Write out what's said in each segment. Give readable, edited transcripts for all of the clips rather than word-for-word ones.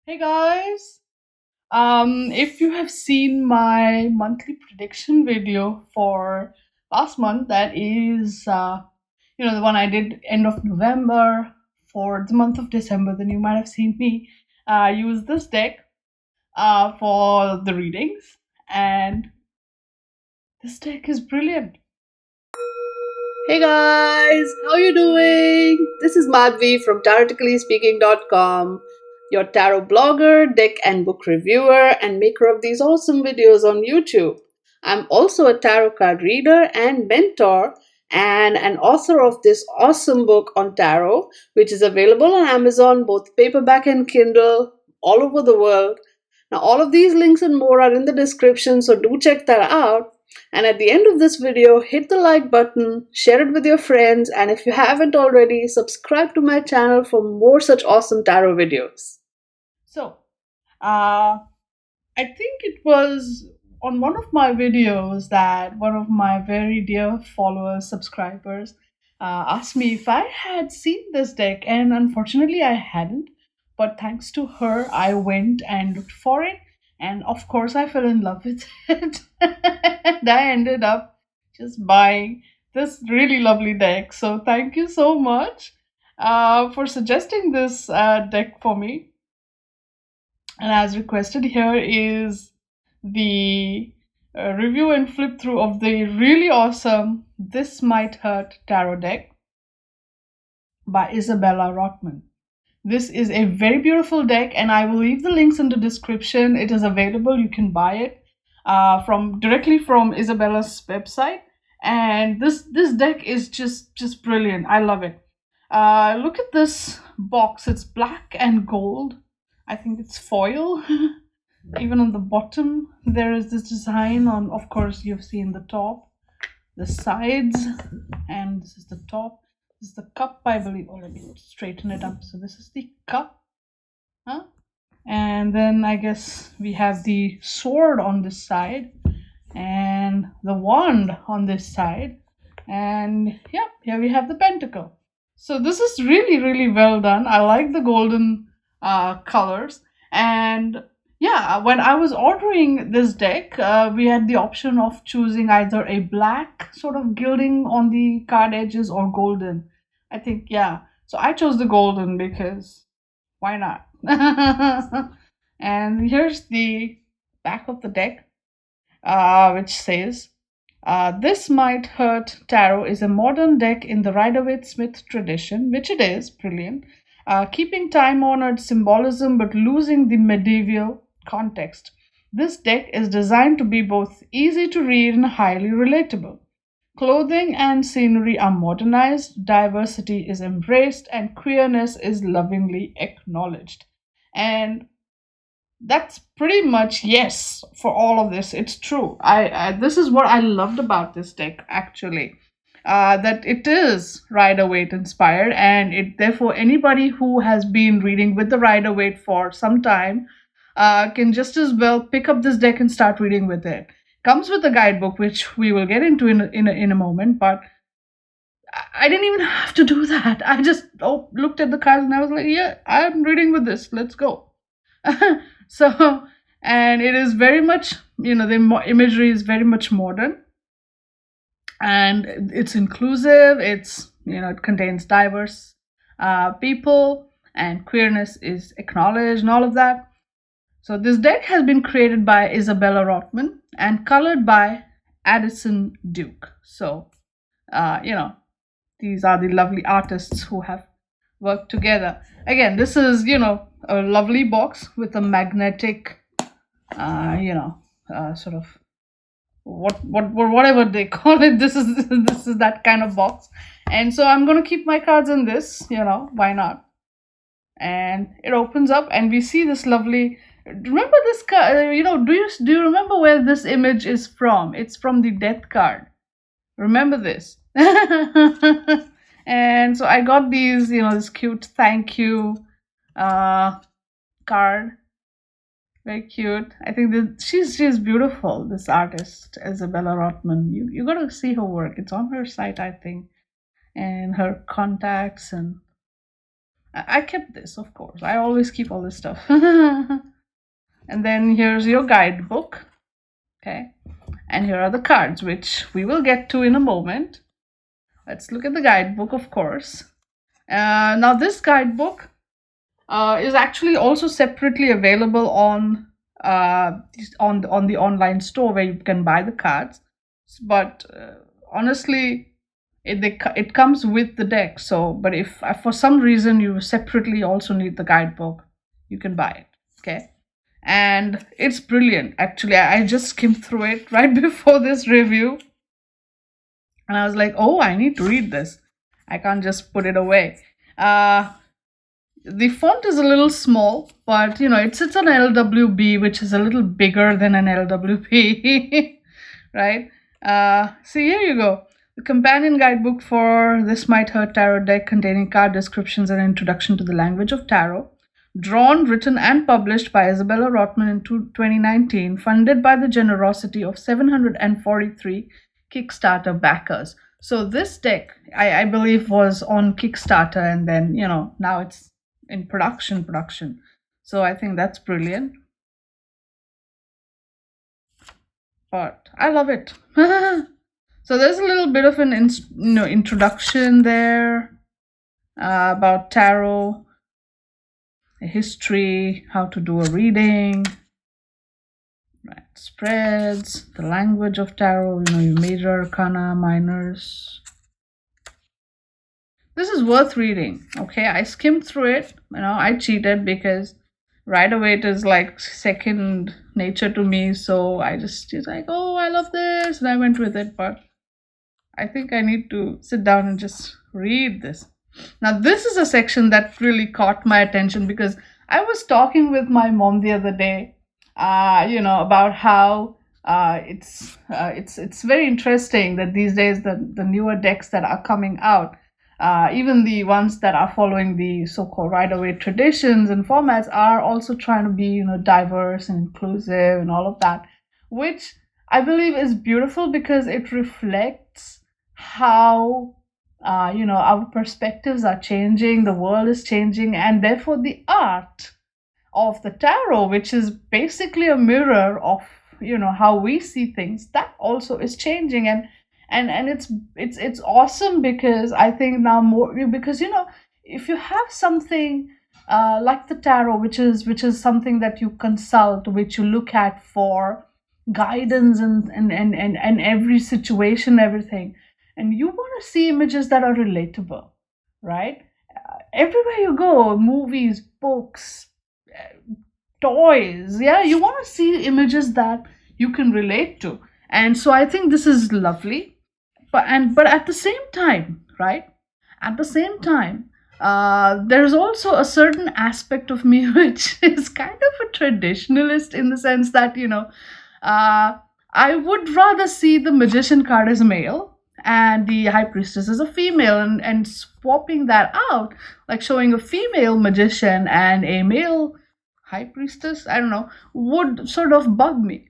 Hey guys, if you have seen my monthly prediction video for last month, that is, the one I did end of November for the month of December, then you might have seen me use this deck for the readings, and this deck is brilliant. Hey guys, how you doing? This is Madhvi from TaroticallySpeaking.com, your tarot blogger, deck and book reviewer, and maker of these awesome videos on YouTube. I'm also a tarot card reader and mentor, and an author of this awesome book on tarot, which is available on Amazon, both paperback and Kindle, all over the world. Now, all of these links and more are in the description, so do check that out. And at the end of this video, hit the like button, share it with your friends, and if you haven't already, subscribe to my channel for more such awesome tarot videos. So, I think it was on one of my videos that one of my very dear followers, subscribers, asked me if I had seen this deck, and unfortunately I hadn't. But thanks to her, I went and looked for it, and of course, I fell in love with it. And I ended up just buying this really lovely deck. So, thank you so much for suggesting this deck for me. And as requested, here is the review and flip through of the really awesome This Might Hurt tarot deck by Isabella Rothman. This is a very beautiful deck, and I will leave the links in the description. It is available. You can buy it from directly from Isabella's website. And this deck is just brilliant. I love it. Look at this box. It's black and gold. I think it's foil. Even on the bottom, there is this design on. Of course, you've seen the top, the sides, and this is the top. This is the cup, I believe. Oh, let me straighten it up. So this is the cup, huh? And then I guess we have the sword on this side, and the wand on this side, and yeah, here we have the pentacle. So this is really well done. I like the golden colors, and yeah, when I was ordering this deck, we had the option of choosing either a black sort of gilding on the card edges or golden. I think, yeah. So I chose the golden because why not? And here's the back of the deck, which says, This Might Hurt Tarot is a modern deck in the Rider-Waite-Smith tradition, which it is, brilliant, keeping time-honored symbolism but losing the medieval context. This deck is designed to be both easy to read and highly relatable. Clothing and scenery are modernized, diversity is embraced, and queerness is lovingly acknowledged. And that's pretty much yes for all of this. It's true. I this is what I loved about this deck actually. That it is Rider-Waite inspired, and it therefore anybody who has been reading with the Rider-Waite for some time can just as well pick up this deck and start reading with it. Comes with a guidebook, which we will get into in a moment, but I didn't even have to do that. I just looked at the cards and I was like, yeah, I'm reading with this. Let's go. So, and it is very much, the imagery is very much modern, and it's inclusive. It's, it contains diverse people, and queerness is acknowledged and all of that. So this deck has been created by Isabella Rothman and colored by Addison Duke. So, these are the lovely artists who have worked together. Again, this is, a lovely box with a magnetic, sort of whatever they call it. This is that kind of box, and so I'm gonna keep my cards in this. Why not? And it opens up, and we see this lovely. Remember this card? Do you remember where this image is from? It's from the Death card. Remember this. And so I got these, this cute thank you card. Very cute. I think that she's beautiful, this artist, Isabella Rothman. You got to see her work. It's on her site, I think, and her contacts, and I kept this, of course. I always keep all this stuff. And then here's your guidebook. Okay. And here are the cards, which we will get to in a moment. Let's look at the guidebook, of course. Now, this guidebook is actually also separately available on the online store where you can buy the cards. But honestly, it comes with the deck. So, but if for some reason you separately also need the guidebook, you can buy it. Okay. And it's brilliant. Actually, I just skimmed through it right before this review. And I was like, oh, I need to read this. I can't just put it away. The font is a little small, but it's an LWB, which is a little bigger than an LWP, right? So here you go. The companion guidebook for This Might Hurt Tarot deck, containing card descriptions and introduction to the language of tarot. Drawn, written, and published by Isabella Rotman in 2019, funded by the generosity of 743 Kickstarter backers. So this deck, I believe, was on Kickstarter, and then now it's in production. So I think that's brilliant. But I love it. So there's a little bit of an introduction there about tarot, a history, how to do a reading, right? Spreads, the language of tarot, your major arcana, minors. This is worth reading. Okay, I skimmed through it. I cheated because right away it is like second nature to me. So I just like, oh, I love this, and I went with it. But I think I need to sit down and just read this. Now, this is a section that really caught my attention because I was talking with my mom the other day, about how it's very interesting that these days the newer decks that are coming out, even the ones that are following the so-called Rider-Waite traditions and formats, are also trying to be diverse and inclusive and all of that, which I believe is beautiful because it reflects how our perspectives are changing, the world is changing, and therefore the art of the tarot, which is basically a mirror of how we see things, that also is changing. And it's awesome because I think now more, because if you have something like the tarot, which is something that you consult, which you look at for guidance and every situation, everything, and you want to see images that are relatable, right? Everywhere you go, movies, books, toys, yeah, you want to see images that you can relate to. And so I think this is lovely. But at the same time, right? At the same time, there's also a certain aspect of me which is kind of a traditionalist, in the sense that I would rather see the magician card as a male and the high priestess as a female, and swapping that out, like showing a female magician and a male high priestess, I don't know, would sort of bug me,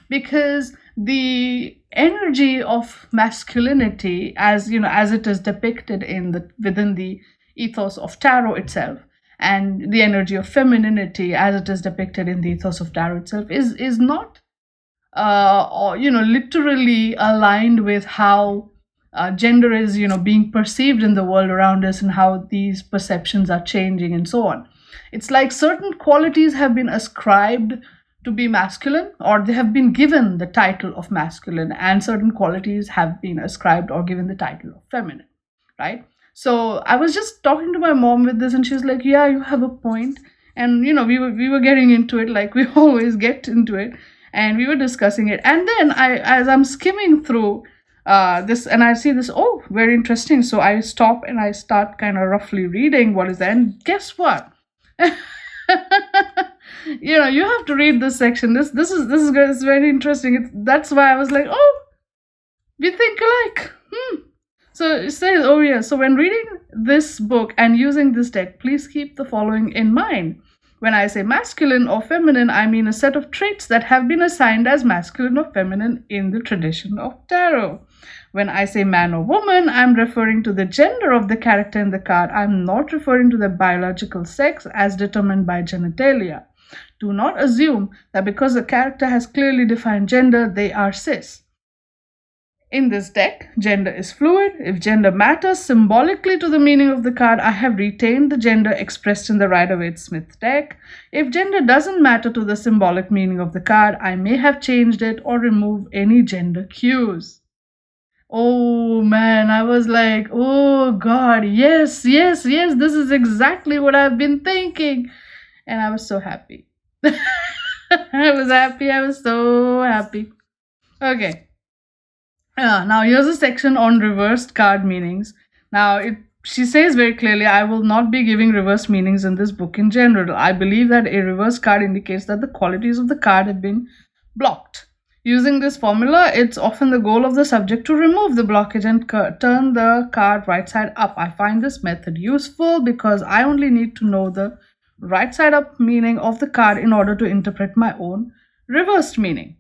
because the energy of masculinity, as it is depicted within the ethos of tarot itself, and the energy of femininity as it is depicted in the ethos of tarot itself, is not literally aligned with how gender is being perceived in the world around us, and how these perceptions are changing and so on. It's like certain qualities have been ascribed to be masculine, or they have been given the title of masculine, and certain qualities have been ascribed or given the title of feminine, right? So I was just talking to my mom with this, and she was like, yeah, you have a point. And we were getting into it, like we always get into it, and we were discussing it. And then as I'm skimming through this, and I see this, oh, very interesting, so I stop and I start kind of roughly reading what is there. And guess what? You have to read this section. This is good. It's very interesting. That's why I was like, oh, we think alike. So it says, oh yeah, so when reading this book and using this deck, please keep the following in mind. When I say masculine or feminine, I mean a set of traits that have been assigned as masculine or feminine in the tradition of tarot. When I say man or woman, I'm referring to the gender of the character in the card. I'm not referring to their biological sex as determined by genitalia. Do not assume that because a character has clearly defined gender, they are cis. In this deck, gender is fluid. If gender matters symbolically to the meaning of the card, I have retained the gender expressed in the Rider-Waite-Smith deck. If gender doesn't matter to the symbolic meaning of the card, I may have changed it or removed any gender cues. Oh man, I was like, oh God, yes, this is exactly what I've been thinking. And I was so happy. I was so happy. Okay. Now here's a section on reversed card meanings. Now she says very clearly, I will not be giving reverse meanings in this book in general. I believe that a reverse card indicates that the qualities of the card have been blocked. Using this formula, it's often the goal of the subject to remove the blockage and turn the card right side up. I find this method useful because I only need to know the right side up meaning of the card in order to interpret my own reversed meaning,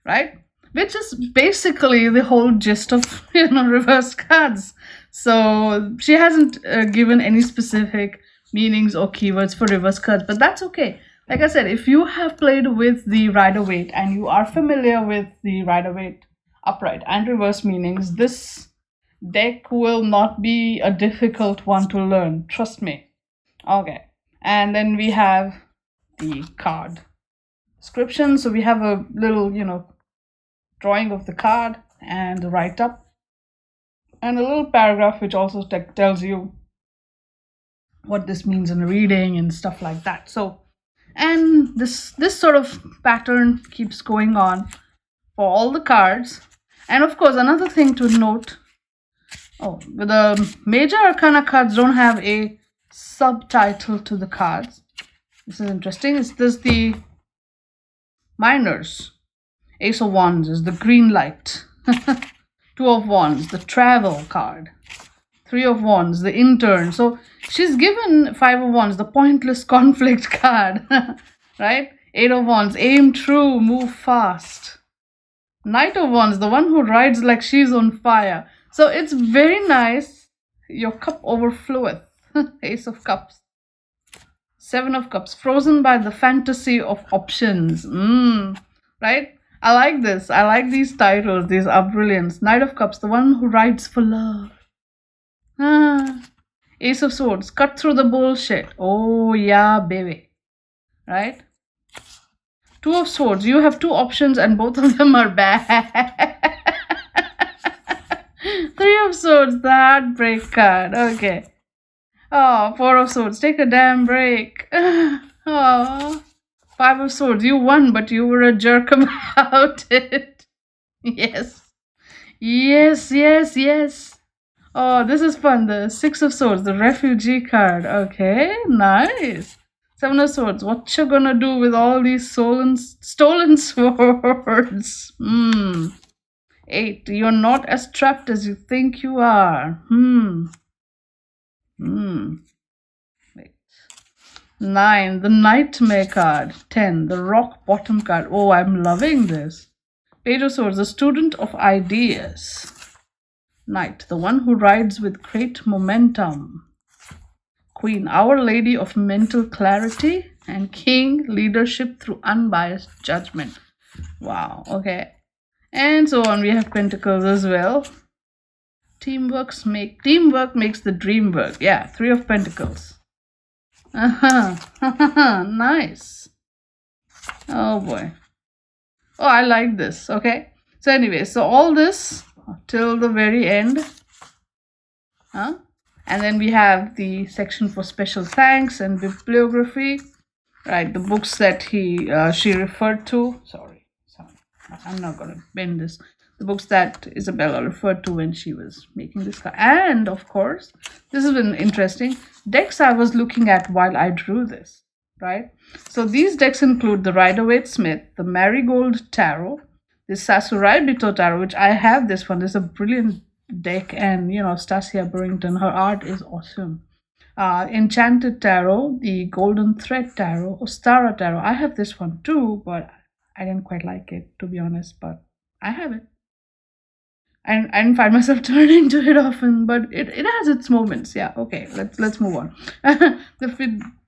right? Which is basically the whole gist of reverse cards. So she hasn't given any specific meanings or keywords for reverse cards, but that's okay. Like I said, if you have played with the Rider-Waite and you are familiar with the Rider-Waite upright and reverse meanings, this deck will not be a difficult one to learn. Trust me. Okay. And then we have the card description. So we have a little, drawing of the card and the write-up and a little paragraph which also tells you what this means in reading and stuff like that. So, and this sort of pattern keeps going on for all the cards. And of course, another thing to note, the major arcana cards don't have a subtitle to the cards. This is interesting. Is this the minors? Ace of Wands is the green light. Two of Wands, the travel card. Three of Wands, the intern. So she's given Five of Wands, the pointless conflict card. Right? Eight of Wands, aim true, move fast. Knight of Wands, the one who rides like she's on fire. So it's very nice. Your cup overfloweth. Ace of Cups. Seven of Cups, frozen by the fantasy of options. Right? I like this. I like these titles. These are brilliant. Knight of Cups, the one who rides for love. Ace of Swords, cut through the bullshit. Oh yeah, baby. Right? Two of Swords, you have two options and both of them are bad. Three of Swords, the heartbreak card. Okay. Oh, Four of Swords, take a damn break. Oh. Five of Swords, you won, but you were a jerk about it. Yes. Oh, this is fun. The Six of Swords, the refugee card. Okay, nice. Seven of Swords, what you gonna do with all these stolen swords? Eight, you're not as trapped as you think you are. Wait. 9, the Nightmare card. 10, the Rock Bottom card. Oh, I'm loving this. Page of Swords, the Student of Ideas. Knight, the one who rides with great momentum. Queen, Our Lady of Mental Clarity. And King, leadership through unbiased judgment. Wow, okay. And so on. We have Pentacles as well. Teamwork makes the dream work. Yeah, 3 of Pentacles. Nice. Oh boy. Oh, I like this. Okay. So anyway, so all this till the very end. And then we have the section for special thanks and bibliography. Right, the books that she referred to. Sorry. I'm not gonna bend this. The books that Isabella referred to when she was making this card. And of course, this has been interesting. Decks I was looking at while I drew this, right? So these decks include the Rider-Waite-Smith, the Marigold Tarot, the Sakurai Bito Tarot, which I have this one. This is a brilliant deck, and Stasia Burrington, her art is awesome. Enchanted Tarot, the Golden Thread Tarot, Ostara Tarot. I have this one too, but I didn't quite like it, to be honest, but I have it. And I didn't find myself turning to it often, but it has its moments. Yeah, okay, let's move on. The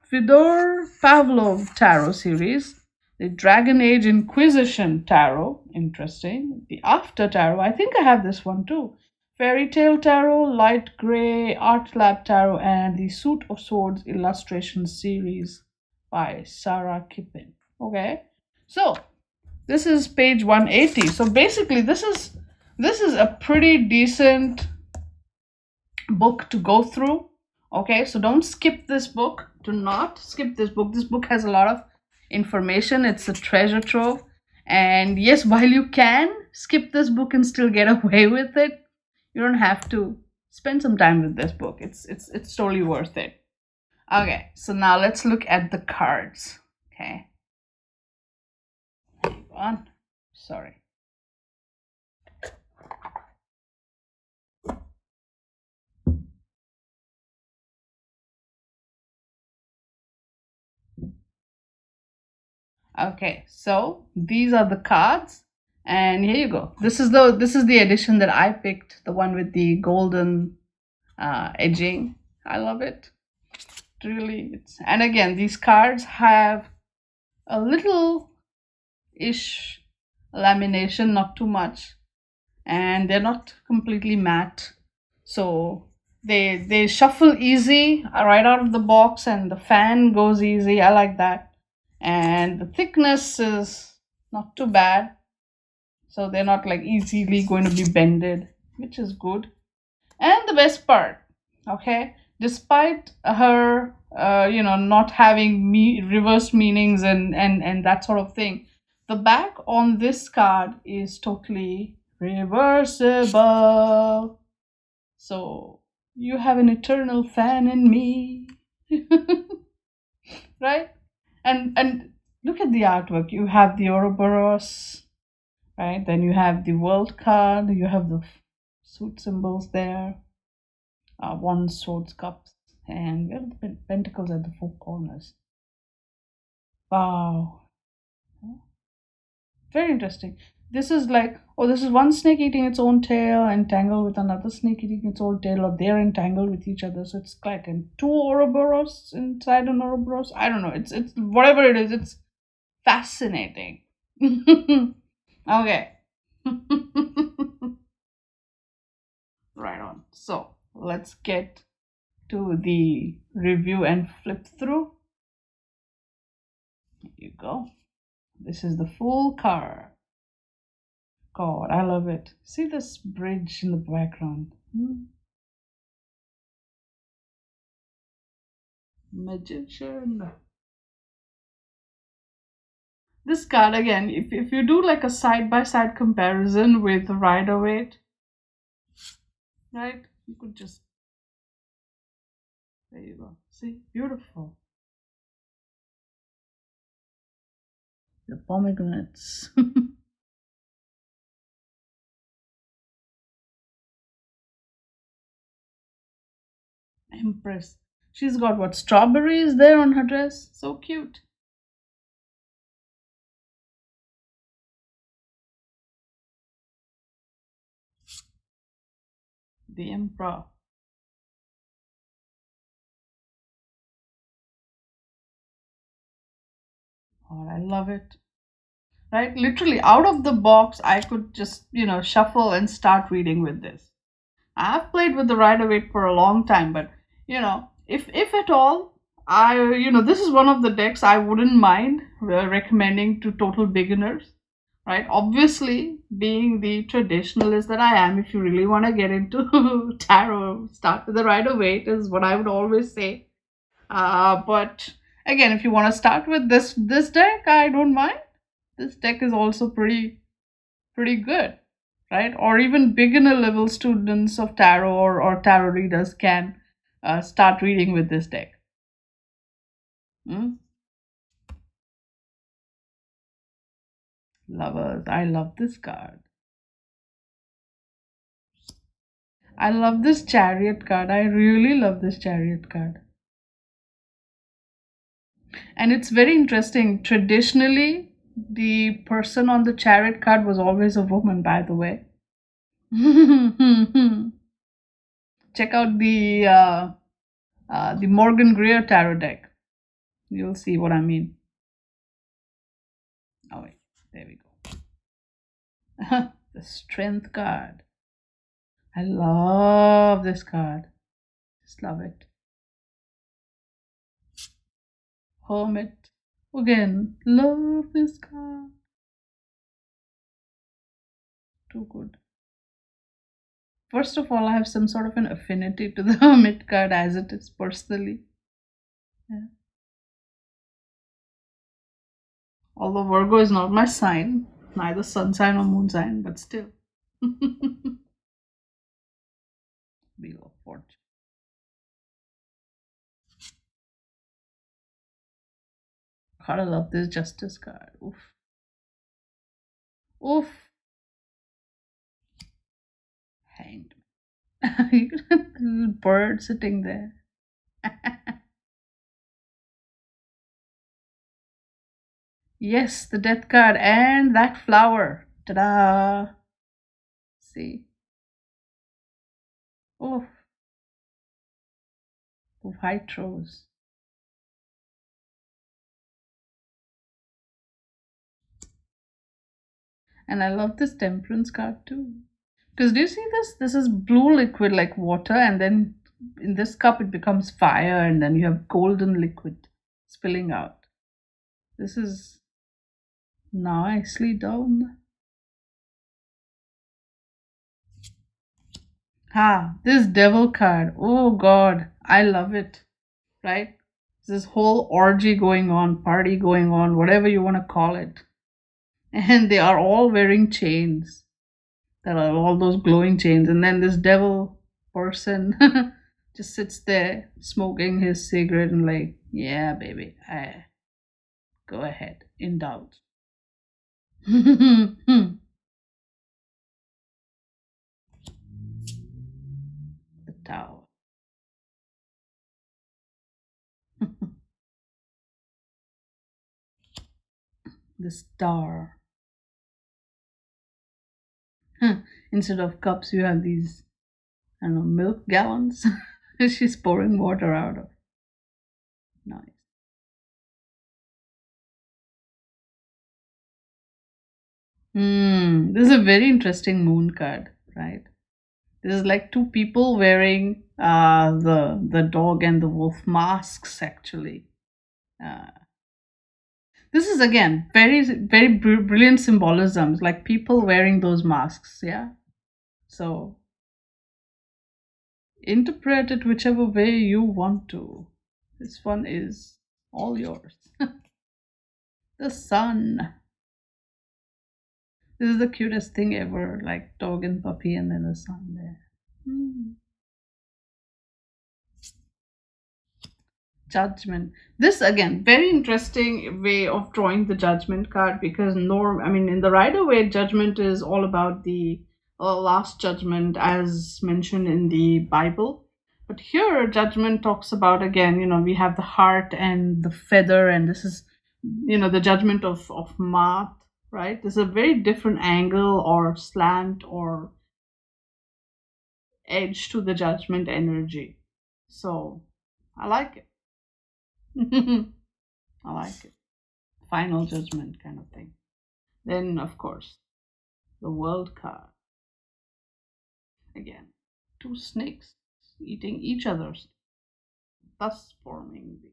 Fedor Pavlov Tarot series, the Dragon Age Inquisition Tarot, interesting. The After Tarot, I think I have this one too. Fairy Tale Tarot, Light Grey Art Lab Tarot, and the Suit of Swords illustration series by Sarah Kippen. Okay, so this is page 180. So basically, this is a pretty decent book to go through. Okay, so don't skip this book. Do not skip this book. This book has a lot of information. It's a treasure trove. And yes, while you can skip this book and still get away with it, you don't have to. Spend some time with this book. It's totally worth it. Okay, so now let's look at the cards. Okay. Hang on. Sorry. Okay, so these are the cards, and here you go. This is the edition that I picked, the one with the golden edging. I love it. Really, and again, these cards have a little ish lamination, not too much, and they're not completely matte, so they shuffle easy right out of the box, and the fan goes easy. I like that. And the thickness is not too bad, so they're not like easily going to be bended, which is good. And the best part, okay, despite her not having reverse meanings and that sort of thing, the back on this card is totally reversible. So you have an eternal fan in me. Right? And look at the artwork. You have the Ouroboros, right? Then you have the world card. You have the suit symbols there. One swords, cups, and we have the pentacles at the four corners. Wow, very interesting. This is like, oh, this is one snake eating its own tail, entangled with another snake eating its own tail, or they're entangled with each other. So it's like two Ouroboros inside an Ouroboros. I don't know. It's whatever it is. It's fascinating. Okay. Right on. So let's get to the review and flip through. Here you go. This is the full card. God, I love it. See this bridge in the background? Magician. This card again, if you do like a side-by-side comparison with Rider-Waite, right? You could just, there you go. See, beautiful. The pomegranates. Empress. She's got what, strawberries there on her dress? So cute. The Emperor. Oh, I love it. Right? Literally out of the box, I could just, shuffle and start reading with this. I've played with the Rider-Waite for a long time, but if at all, this is one of the decks I wouldn't mind recommending to total beginners, right? Obviously, being the traditionalist that I am, if you really want to get into tarot, start with the Rider-Waite is what I would always say. But again, if you want to start with this deck, I don't mind. This deck is also pretty good, right? Or even beginner level students of tarot or tarot readers can start reading with this deck. Lovers, I love this card. I love this Chariot card. I really love this Chariot card. And it's very interesting. Traditionally, the person on the chariot card was always a woman, by the way. Check out the Morgan Greer tarot deck. You'll see what I mean. Oh wait, there we go. The Strength card. I love this card. Just love it. Hermit. Again, love this card. Too good. First of all, I have some sort of an affinity to the Hermit card as it is personally. Yeah. Although Virgo is not my sign, neither sun sign or moon sign, but still. Wheel of Fortune. God, I love this Justice card. Oof. Oof. Hanged. Bird sitting there. Yes, the Death card and that flower. Ta-da! See. Oof. White rose. And I love this Temperance card too. Because do you see this? This is blue liquid like water, and then in this cup it becomes fire, and then you have golden liquid spilling out. This is nicely done. This Devil card. Oh God, I love it. Right? This whole orgy going on, party going on, whatever you want to call it. And they are all wearing chains. There are all those glowing chains, and then this devil person just sits there smoking his cigarette and like, yeah, baby, I go ahead, indulge. The Tower. The Star. Instead of cups, you have these, I don't know, milk gallons. She's pouring water out of. Nice. This is a very interesting moon card, right? This is like two people wearing the dog and the wolf masks actually. Uh, this is again very brilliant symbolisms, like people wearing those masks. Yeah. So interpret it whichever way you want to. This one is all yours. The Sun. This is the cutest thing ever, like dog and puppy, and then the sun there. Hmm. Judgment. This again, very interesting way of drawing the Judgment card, because I mean, in the Rider Waite, Judgment is all about the last judgment as mentioned in the Bible. But here, Judgment talks about, again, we have the heart and the feather, and this is, the judgment of Maat, right? There's a very different angle or slant or edge to the Judgment energy. So I like it. I like it. Final judgment kind of thing. Then, of course, the World card. Again, two snakes eating each other's, thus forming the.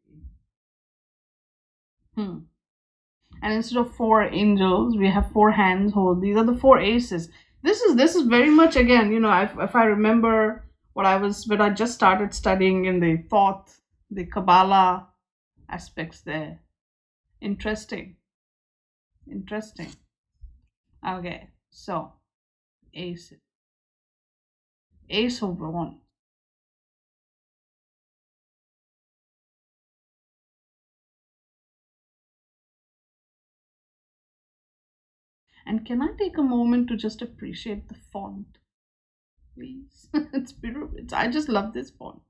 And instead of four angels, we have four hands hold. These are the four aces. This is very much, again, if I remember what I was when I just started studying in the thought, the Kabbalah aspects there. Interesting. Interesting. Okay, so ace. Ace of Wands. And can I take a moment to just appreciate the font, please? It's beautiful. I just love this font.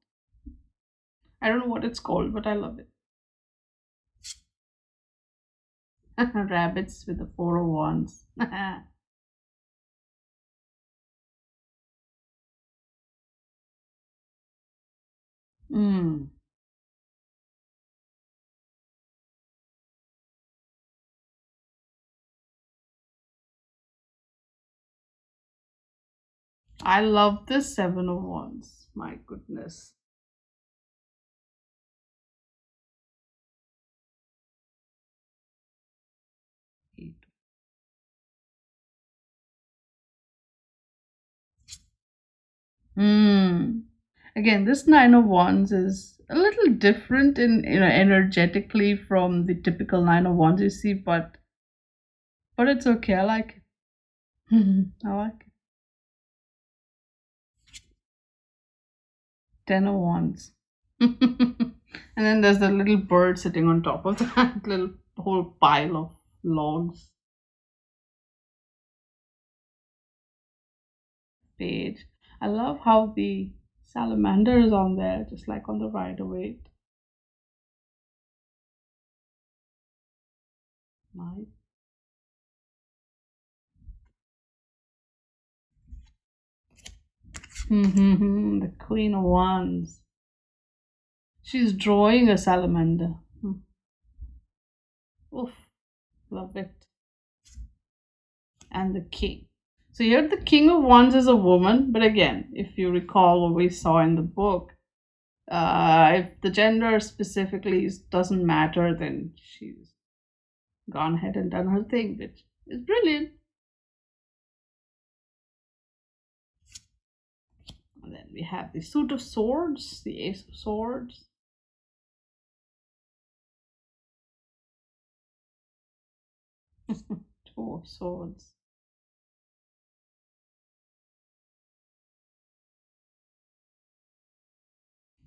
I don't know what it's called, but I love it. Rabbits with the four of wands. Mm. I love this seven of wands. My goodness. Mm. Again, this nine of wands is a little different in energetically from the typical nine of wands you see, but it's okay. I like it. I like it. Ten of wands. And then there's the little bird sitting on top of that little whole pile of logs. Page. I love how the salamander is on there, just like on the Rider Waite. Nice. The Queen of Wands. She's drawing a salamander. Oof, love it. And the King. So here the King of Wands is a woman, but again, if you recall what we saw in the book, if the gender specifically doesn't matter, then she's gone ahead and done her thing, which is brilliant. And then we have the Suit of Swords, the Ace of Swords. Two of Swords.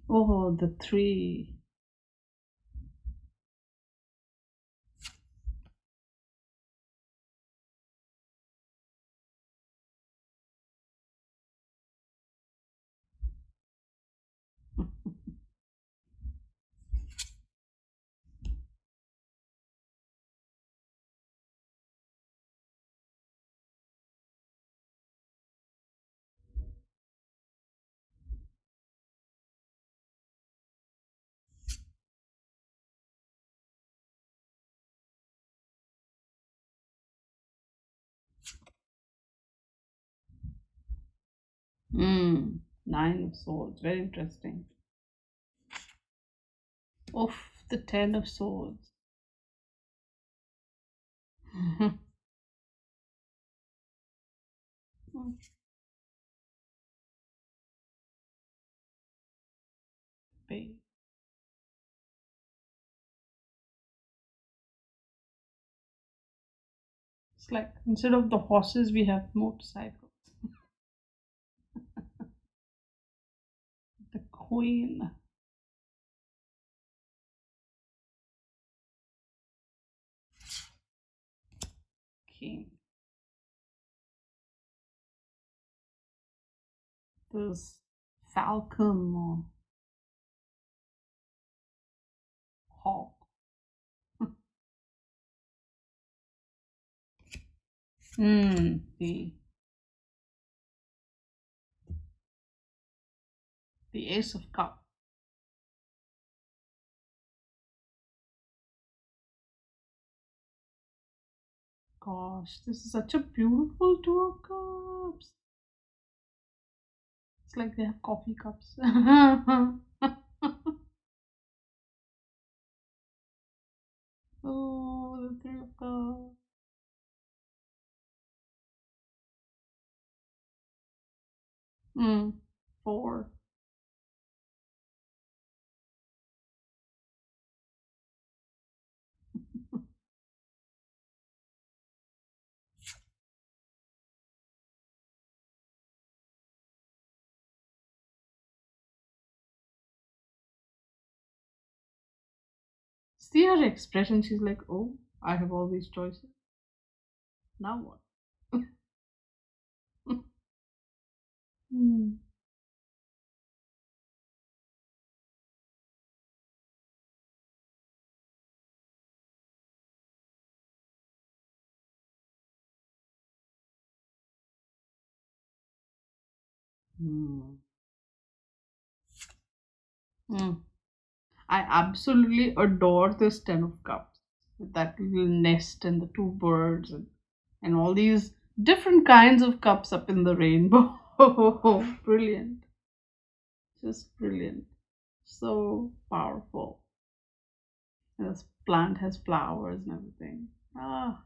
Oh, the three. Nine of Swords. Very interesting. Oof, the Ten of Swords. It's like instead of the horses, we have motorcycles. The Queen. King. This Falcon or Hawk. The Ace of Cups. Gosh, this is such a beautiful Two of Cups. It's like they have coffee cups. Oh, the Three of Cups. Four. See her expression. She's like, oh, I have all these choices. Now what? Hmm. Mm. Mm. I absolutely adore this Ten of Cups with that little nest and the two birds and all these different kinds of cups up in the rainbow. Brilliant. Just brilliant. So powerful. And this plant has flowers and everything. Ah,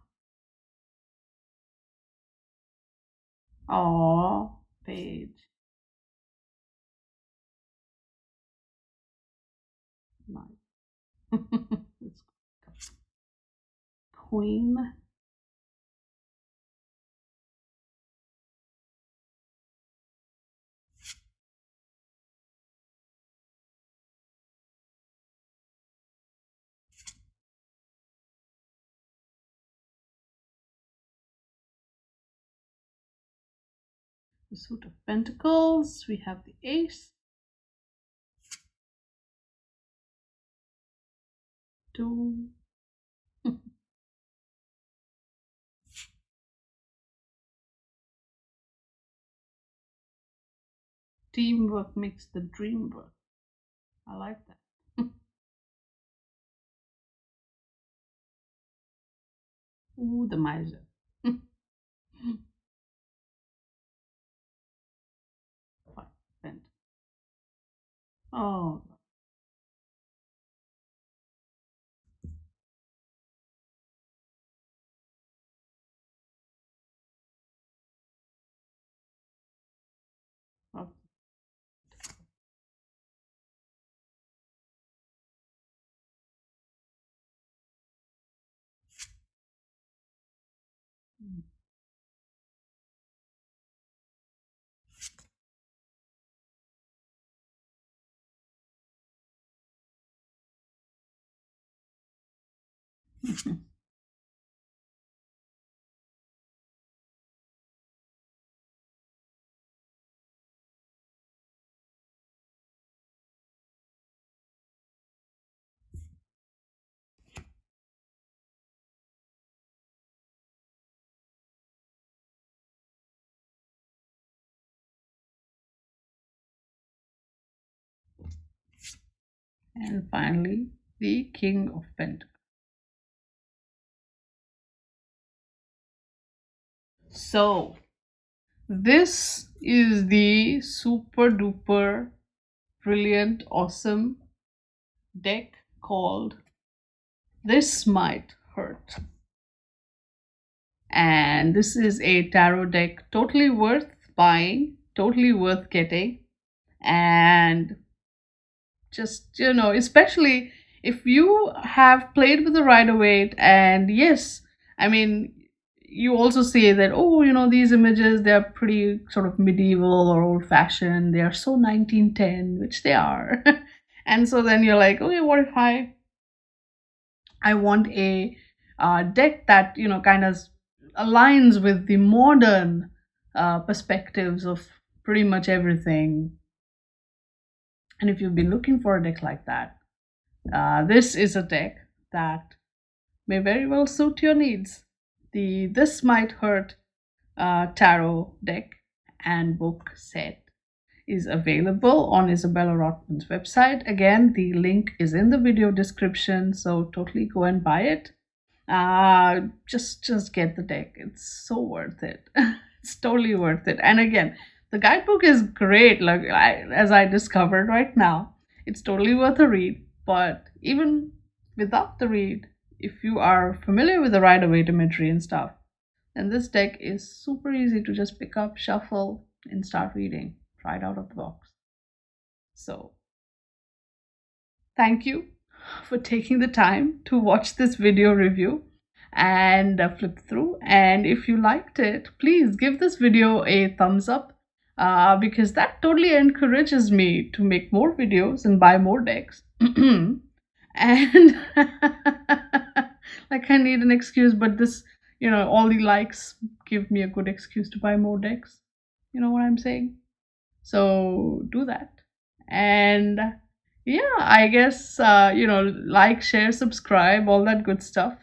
oh, page. Nice. It's queen. The suit of pentacles. We have the ace. Two. Teamwork makes the dream work. I like that. Ooh, the miser. Five. Pent. Oh, okay. And finally, the King of Pentacles. So, this is the super duper brilliant, awesome deck called This Might Hurt. And this is a tarot deck totally worth buying, totally worth getting. And just, especially if you have played with the Rider-Waite, and yes, I mean, you also say that, oh, these images, they're pretty sort of medieval or old fashioned, they are so 1910, which they are. And so then you're like, okay, what if I want a deck that kind of aligns with the modern perspectives of pretty much everything. And if you've been looking for a deck like that, this is a deck that may very well suit your needs. The This Might Hurt tarot deck and book set is available on Isabella Rotman's website. Again, the link is in the video description, so totally go and buy it. Just get the deck. It's so worth it. It's totally worth it. And again, the guidebook is great. Like as I discovered right now, it's totally worth a read. But even without the read, if you are familiar with the Rider-Waite imagery and stuff, then this deck is super easy to just pick up, shuffle, and start reading right out of the box. So, thank you for taking the time to watch this video review and flip through. And if you liked it, please give this video a thumbs up because that totally encourages me to make more videos and buy more decks. And like I need an excuse, but this, all the likes give me a good excuse to buy more decks. You know what I'm saying? So do that. And yeah, I guess, like, share, subscribe, all that good stuff.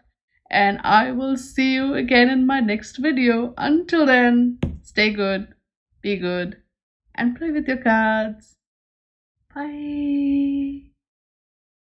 And I will see you again in my next video. Until then, stay good, be good, and play with your cards. Bye.